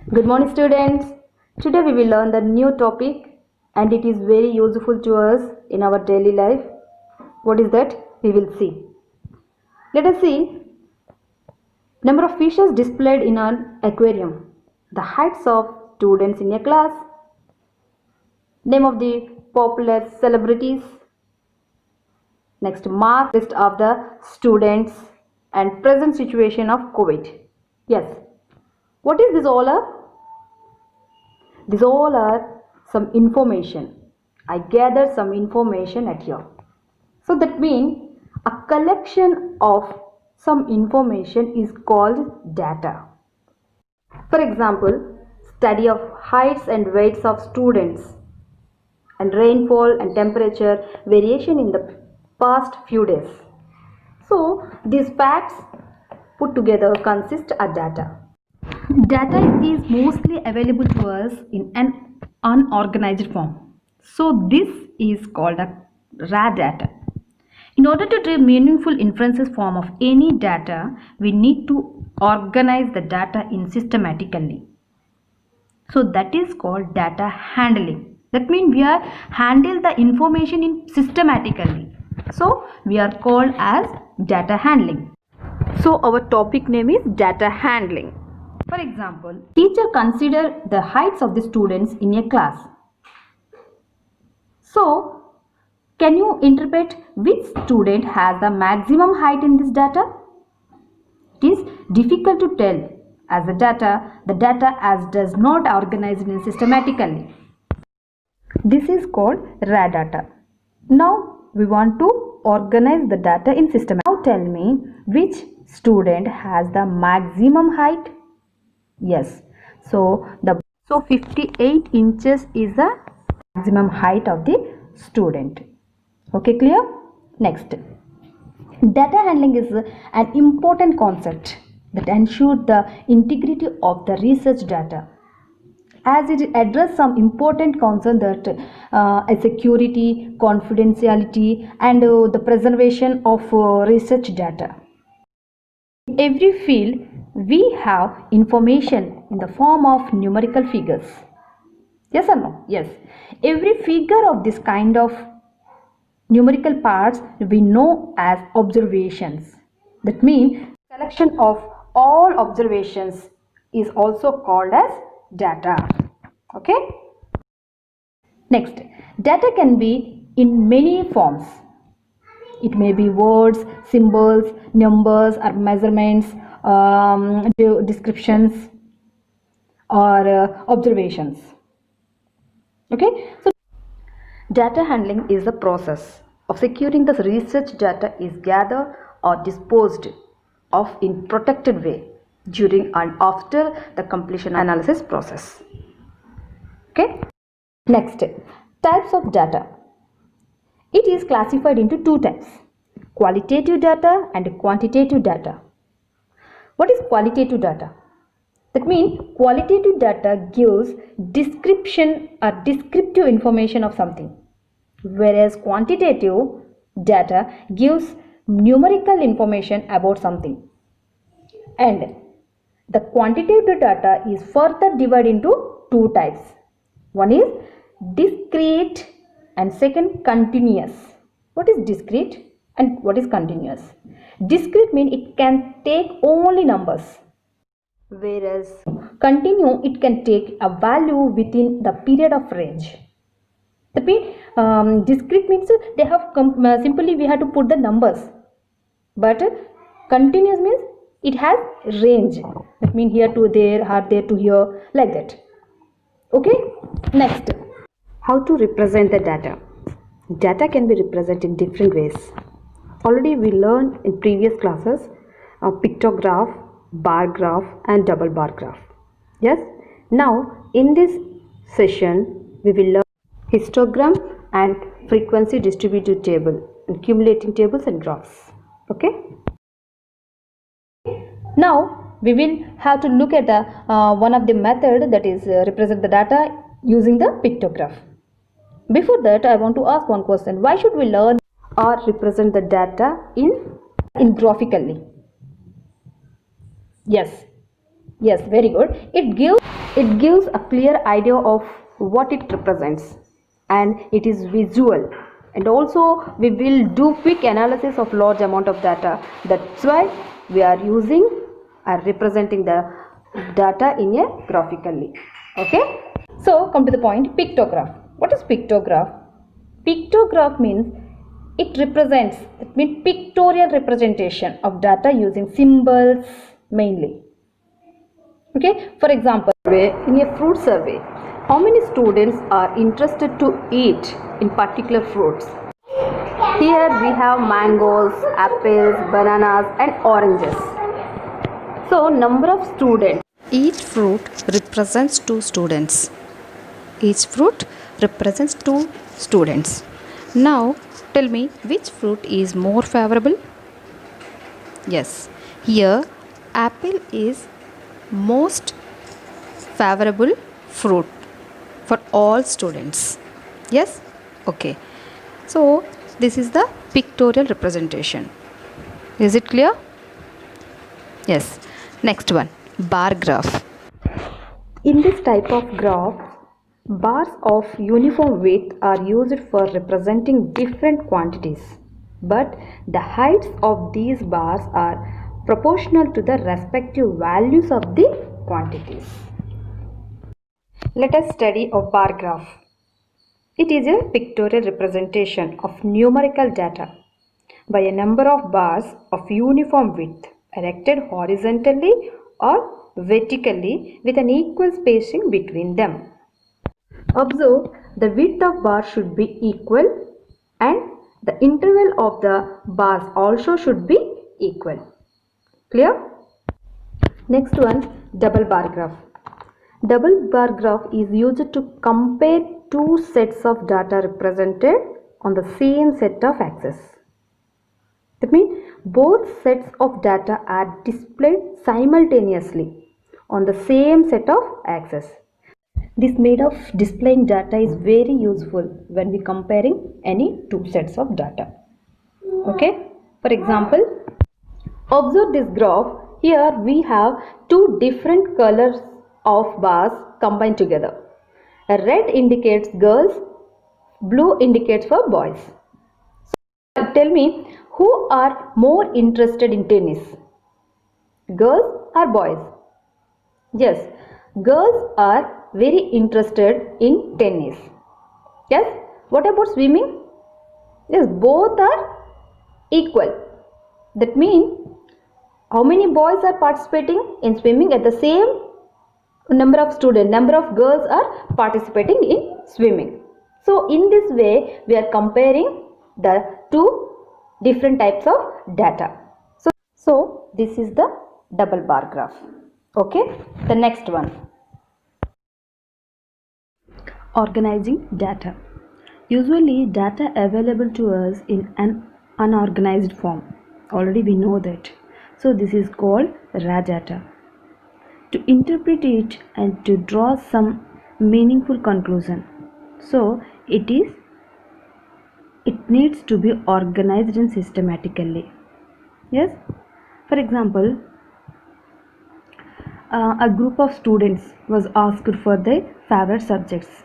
Good morning students. Today we will learn the new topic and it is very useful to us in our daily life. What is that? We will see. Let us see number of fishes displayed in an aquarium, the heights of students in a class, name of the popular celebrities, next mark list of the students and present situation of COVID. Yes. What is this all are? These all are some information. I gathered some information at here. So that means a collection of some information is called data. For example, study of heights and weights of students and rainfall and temperature variation in the past few days. So these facts put together consist a data. Data is mostly available to us in an unorganized form. So this is called a raw data. In order to do meaningful inferences form of any data, we need to organize the data in systematically. So that is called data handling. That means we are handle the information in systematically. So we are called as data handling. So our topic name is data handling. For example, teacher consider the heights of the students in a class. So, can you interpret which student has the maximum height in this data? It is difficult to tell as the data as does not organize it systematically. This is called raw data. Now we want to organize the data in system. Now tell me which student has the maximum height? Yes, so 58 inches is the maximum height of the student. Okay, clear? Next, data handling is an important concept that ensures the integrity of the research data, as it addresses some important concerns that security, confidentiality, and the preservation of research data. In every field, we have information in the form of numerical figures. Yes or no? Yes. Every figure of this kind of numerical parts we know as observations. That means collection of all observations is also called as data. Okay. Next, data can be in many forms. It may be words, symbols, numbers, or measurements, descriptions, or observations. Okay, so data handling is the process of securing the research data is gathered or disposed of in protected way during and after the completion analysis process. Okay. Next, types of data. It is classified into two types, qualitative data and quantitative data. What is qualitative data? That means qualitative data gives description or descriptive information of something, whereas quantitative data gives numerical information about something. And the quantitative data is further divided into two types. One is discrete and second continuous. What is discrete and what is continuous? Discrete means it can take only numbers, whereas continue it can take a value within the period of range. That means discrete means they have simply we have to put the numbers, but continuous means it has range. That means here to there, there to here, like that. Okay. Next, how to represent the data. Data can be represented in different ways. Already we learned in previous classes a pictograph, bar graph and double bar graph. Yes. Now in this session we will learn histogram and frequency distributed table and accumulating tables and graphs. Okay. Now we will have to look at the one of the method that is represent the data using the pictograph. Before that, I want to ask one question. Why should we learn or represent the data in graphically? Yes, very good. It gives It gives a clear idea of what it represents, and it is visual, and also we will do quick analysis of large amount of data. That's why we are using or representing the data in a graphically. Okay, so come to the point, pictograph. What is pictograph? Pictograph means it represents, it means pictorial representation of data using symbols mainly. Okay, for example, in a fruit survey, how many students are interested to eat in particular fruits? Here we have mangoes, apples, bananas and oranges. So number of students. Each fruit represents two students. Each fruit represents two students. Now tell me which fruit is more favorable? Yes, here apple is most favorable fruit for all students. Yes? Okay. So this is the pictorial representation. Is it clear? Yes. Next one, bar graph. In this type of graph, bars of uniform width are used for representing different quantities, but the heights of these bars are proportional to the respective values of the quantities. Let us study a bar graph. It is a pictorial representation of numerical data by a number of bars of uniform width erected horizontally or vertically with an equal spacing between them. Observe, the width of bar should be equal and the interval of the bars also should be equal. Clear? Next one, double bar graph. Double bar graph is used to compare two sets of data represented on the same set of axes. That means both sets of data are displayed simultaneously on the same set of axes. This mode of displaying data is very useful when we comparing any two sets of data. Okay, for example, observe this graph. Here we have two different colors of bars combined together. Red indicates girls, blue indicates for boys. So tell me, who are more interested in tennis? Girls or boys? Yes, girls are very interested in tennis. Yes, what about swimming? Yes, both are equal. That means how many boys are participating in swimming? At the same number of students, number of girls are participating in swimming. So in this way we are comparing the two different types of data. So this is the double bar graph. Okay, the next one, organizing data. Usually data available to us in an unorganized form. Already we know that. So this is called raw data. To interpret it and to draw some meaningful conclusion, so it needs to be organized and systematically. Yes, for example, a group of students was asked for their favorite subjects.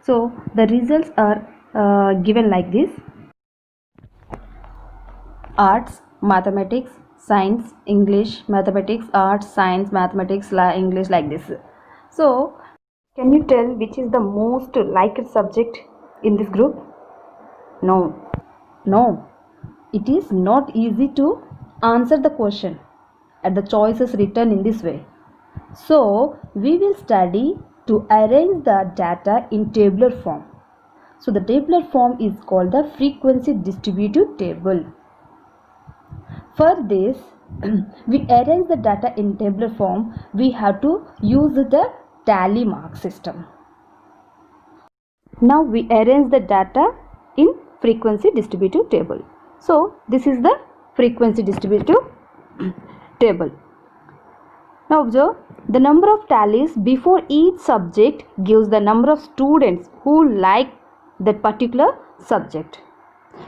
So the results are given like this: arts, mathematics, science, English, mathematics, arts, science, mathematics, English, like this. So can you tell which is the most liked subject in this group? No, it is not easy to answer the question at the choices written in this way. So we will study to arrange the data in tabular form. So the tabular form is called the frequency distributive table. For this, we arrange the data in tabular form. We have to use the tally mark system. Now we arrange the data in frequency distributive table. So this is the frequency distributive table. Now observe, the number of tallies before each subject gives the number of students who like that particular subject.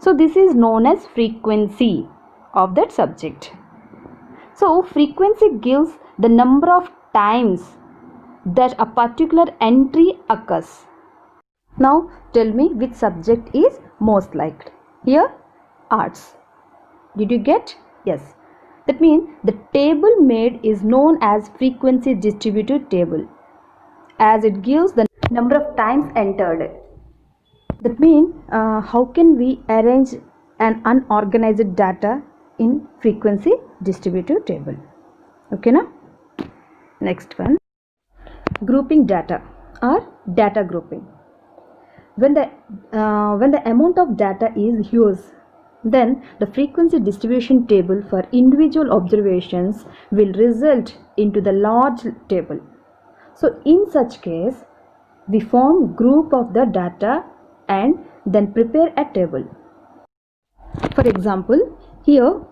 So this is known as frequency of that subject. So frequency gives the number of times that a particular entry occurs. Now tell me which subject is most liked. Here, arts. Did you get? Yes. That means the table made is known as frequency distributed table, as it gives the number of times entered. That means how can we arrange an unorganized data in frequency distributed table? Okay, now next one, grouping data or data grouping. When the amount of data is huge, then the frequency distribution table for individual observations will result into the large table. So in such case, we form group of the data and then prepare a table. For example, here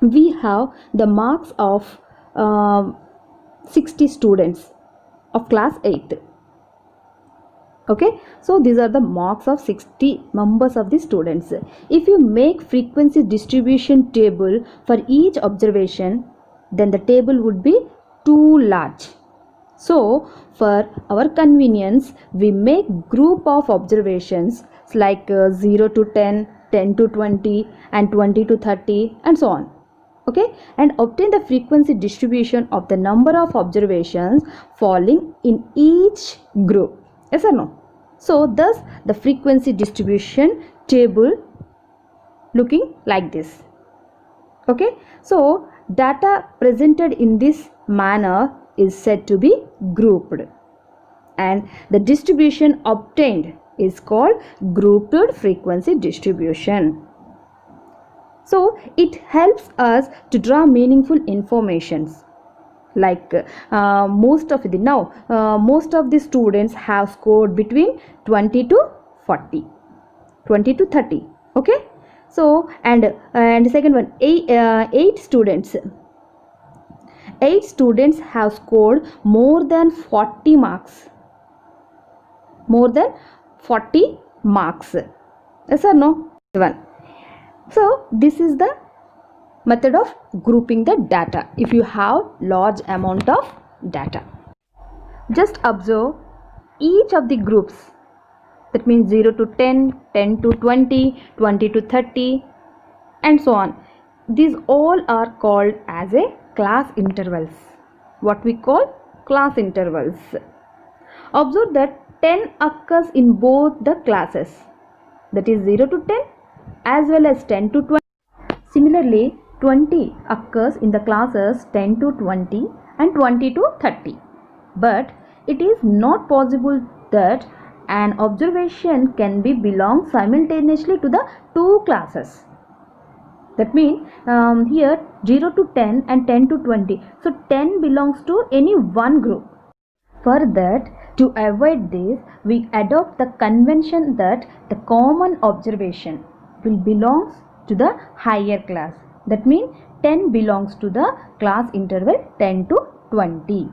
we have the marks of 60 students of class 8th. Okay, so these are the marks of 60 members of the students. If you make frequency distribution table for each observation, then the table would be too large. So for our convenience, we make group of observations like 0 to 10, 10 to 20 and 20 to 30 and so on. Okay, and obtain the frequency distribution of the number of observations falling in each group. Yes or no? So thus the frequency distribution table looking like this. Okay, so data presented in this manner is said to be grouped, and the distribution obtained is called grouped frequency distribution. So it helps us to draw meaningful informations. Like most of the students have scored between 20 to 40, 20 to 30. Okay, so and second one, eight students have scored more than 40 marks. Yes or no? One. So this is the method of grouping the data if you have large amount of data. Just observe each of the groups, that means 0 to 10, 10 to 20, 20 to 30 and so on. These all are called as a class intervals. What we call class intervals. Observe that 10 occurs in both the classes, that is 0 to 10 as well as 10 to 20. Similarly, 20 occurs in the classes 10 to 20 and 20 to 30. But it is not possible that an observation can be belong simultaneously to the two classes. That means here 0 to 10 and 10 to 20. So 10 belongs to any one group. For that, to avoid this, we adopt the convention that the common observation will belongs to the higher class. That means 10 belongs to the class interval 10 to 20.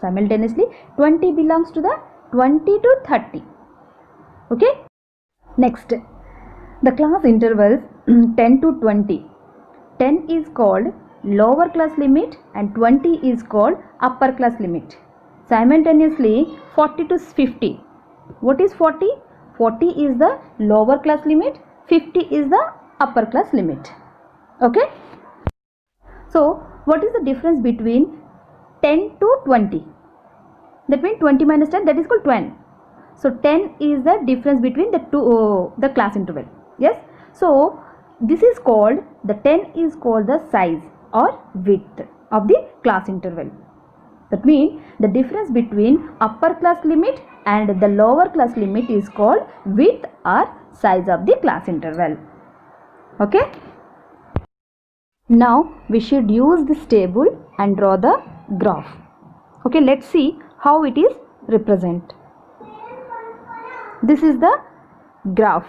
Simultaneously 20 belongs to the 20 to 30. Okay. Next, the class intervals 10 to 20. 10 is called lower class limit and 20 is called upper class limit. Simultaneously 40 to 50. What is 40? 40 is the lower class limit, 50 is the upper class limit. Okay. So what is the difference between 10 to 20? That means 20 minus 10, that is called 10. So 10 is the difference between the two the class interval. Yes. So this is called, the 10 is called the size or width of the class interval. That means the difference between upper class limit and the lower class limit is called width or size of the class interval. Okay. Now we should use this table and draw the graph. Okay, let's see how it is represent. This is the graph.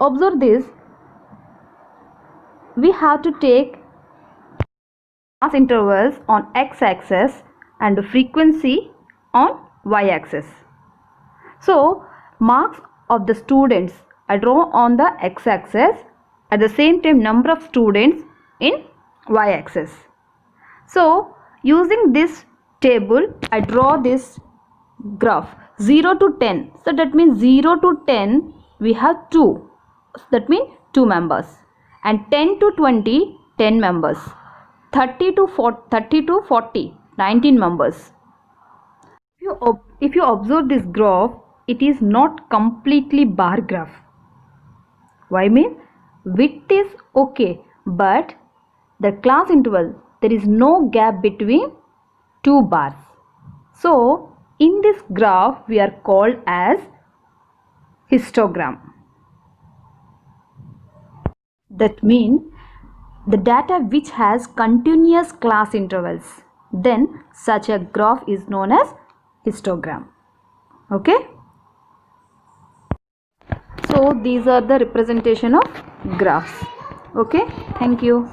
Observe this. We have to take class intervals on x-axis and the frequency on y-axis. So marks of the students I draw on the x-axis, at the same time number of students in y-axis. So using this table, I draw this graph 0 to 10. So that means 0 to 10 we have 2. That means 2 members. And 10 to 20, 10 members. 30 to 40, 19 members. If you observe this graph, it is not completely bar graph. Why mean? Width is okay, but the class interval, there is no gap between 2 bars. So in this graph we are called as histogram. That means the data which has continuous class intervals, then such a graph is known as histogram. Okay, so these are the representation of graphs. Okay, thank you.